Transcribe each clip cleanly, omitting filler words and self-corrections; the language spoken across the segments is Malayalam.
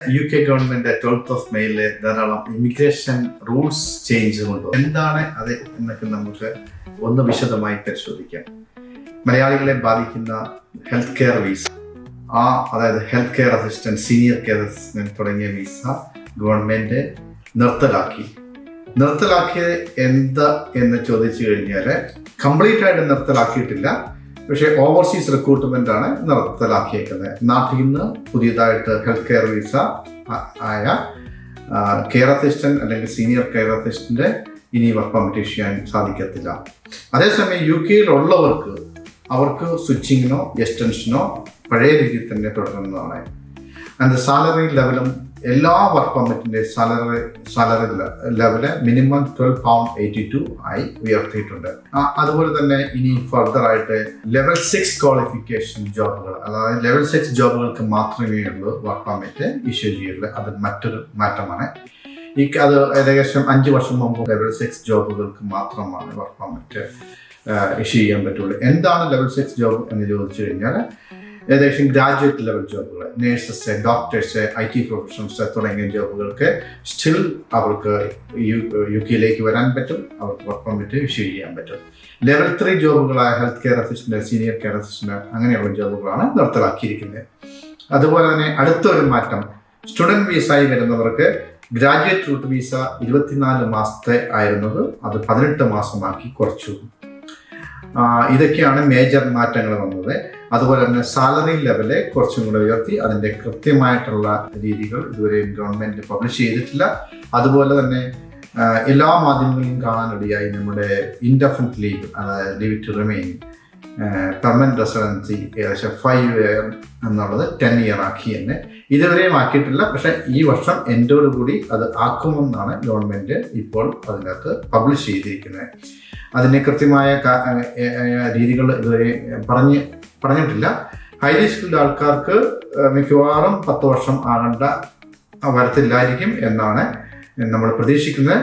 UK government 12th of May ധാരാളം ഇമിഗ്രേഷൻ റൂൾസ് ചേഞ്ച് കൊണ്ടുവന്നു. എന്താണ് അത് എന്നൊക്കെ നമുക്ക് ഒന്ന് വിശദമായി പരിശോധിക്കാം. മലയാളികളെ ബാധിക്കുന്ന ഹെൽത്ത് കെയർ വീസ, അതായത് health care assistant, senior care assistant തുടങ്ങിയ വീസ ഗവൺമെന്റ് നിർത്തലാക്കിയത് എന്താ എന്ന് ചോദിച്ചു കഴിഞ്ഞാൽ കംപ്ലീറ്റ് ആയിട്ട് നിർത്തലാക്കിയിട്ടില്ല. പക്ഷേ ഓവർസീസ് റിക്രൂട്ട്മെന്റ് ആണ് നിർത്തലാക്കിയേക്കുന്നത്. നാട്ടിൽ നിന്ന് പുതിയതായിട്ട് ഹെൽത്ത് കെയർ വീസ ആയ കെയർ അസിസ്റ്റന്റ് അല്ലെങ്കിൽ സീനിയർ കെയർ അസിസ്റ്റന്റ് ഇനി വർക്ക് പെർമിറ്റ് ഇഷ്യൂ ചെയ്യാൻ സാധിക്കത്തില്ല. അതേസമയം UK അവർക്ക് സ്വിച്ചിങ്ങിനോ എക്സ്റ്റൻഷനോ പഴയ രീതിയിൽ തന്നെ തുടരുന്നതാണ്. ആൻഡ് സാലറി ലെവലും എല്ലാ വർക്ക് പെർമിറ്റിൻ്റെ സാലറി ലെവല് മിനിമം £12.82 ആയി ഉയർത്തിയിട്ടുണ്ട്. അതുപോലെ തന്നെ ഇനി ഫർദർ ആയിട്ട് ലെവൽ 6 ക്വാളിഫിക്കേഷൻ ജോബുകൾ, അതായത് ലെവൽ 6 ജോബുകൾക്ക് മാത്രമേ ഉള്ളൂ വർക്ക് പെർമിറ്റ് ഇഷ്യൂ ചെയ്യുള്ളൂ. അത് മറ്റൊരു മാറ്റമാണ്. അത് ഏകദേശം 5 വർഷം മുമ്പ് ലെവൽ 6 ജോബുകൾക്ക് മാത്രമാണ് വർക്ക് പെർമിറ്റ് ഇഷ്യൂ ചെയ്യാൻ പറ്റുള്ളൂ. എന്താണ് ലെവൽ 6 ജോബ് എന്ന് ചോദിച്ചു കഴിഞ്ഞാൽ ഏകദേശം ഗ്രാജുവേറ്റ് ലെവൽ ജോബുകൾ, നേഴ്സസ്, ഡോക്ടേഴ്സ്, IT പ്രൊഫഷണൽസ് തുടങ്ങിയ ജോബുകൾക്ക് സ്റ്റിൽ അവർക്ക് UK വരാൻ പറ്റും, അവർക്ക് വർക്ക് പെർമിറ്റ് ഇഷ്യൂ ചെയ്യാൻ പറ്റും. ലെവൽ 3 ജോബുകളായ health care assistant, senior care assistant അങ്ങനെയുള്ള ജോബുകളാണ് നിർത്തലാക്കിയിരിക്കുന്നത്. അതുപോലെ തന്നെ അടുത്തൊരു മാറ്റം, സ്റ്റുഡൻറ് വീസായി വരുന്നവർക്ക് ഗ്രാജുവേറ്റ് റൂട്ട് വീസ 24 മാസത്തെ ആയിരുന്നത് അത് 18 മാസമാക്കി കുറച്ചു. ഇതൊക്കെയാണ് മേജർ മാറ്റങ്ങൾ വന്നത്. അതുപോലെ തന്നെ സാലറി ലെവല് കുറച്ചും കൂടെ ഉയർത്തി. അതിൻ്റെ കൃത്യമായിട്ടുള്ള രീതികൾ ഇതുവരെ ഗവൺമെൻറ് പബ്ലിഷ് ചെയ്തിട്ടില്ല. അതുപോലെ തന്നെ എല്ലാ മാധ്യമങ്ങളിലും കാണാനിടയായി നമ്മുടെ ഇൻഡെഫിനിറ്റ് ലീവ്, അതായത് leave to remain, permanent residency ഏകദേശം 5 year എന്നുള്ളത് 10 year ആക്കി എന്ന് ഇതുവരെയും ആക്കിയിട്ടില്ല. പക്ഷേ ഈ വർഷം എൻഡോടുകൂടി അത് ആക്കുമെന്നാണ് ഗവൺമെൻറ് ഇപ്പോൾ അതിനകത്ത് പബ്ലിഷ് ചെയ്തിരിക്കുന്നത്. അതിന് കൃത്യമായ രീതികൾ ഇതുവരെ പറഞ്ഞിട്ടില്ല. ഹൈലി സ്കിൽഡ് ആൾക്കാർക്ക് മിക്കവാറും 10 വർഷം വരത്തില്ലായിരിക്കും എന്നാണ് നമ്മൾ പ്രതീക്ഷിക്കുന്നത്.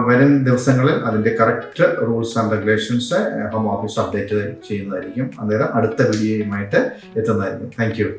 വരും ദിവസങ്ങളിൽ അതിൻ്റെ correct rules and regulations home office update ചെയ്യുന്നതായിരിക്കും. അന്നേരം അടുത്ത വീഡിയോയുമായിട്ട് എത്തുന്നതായിരിക്കും. Thank you.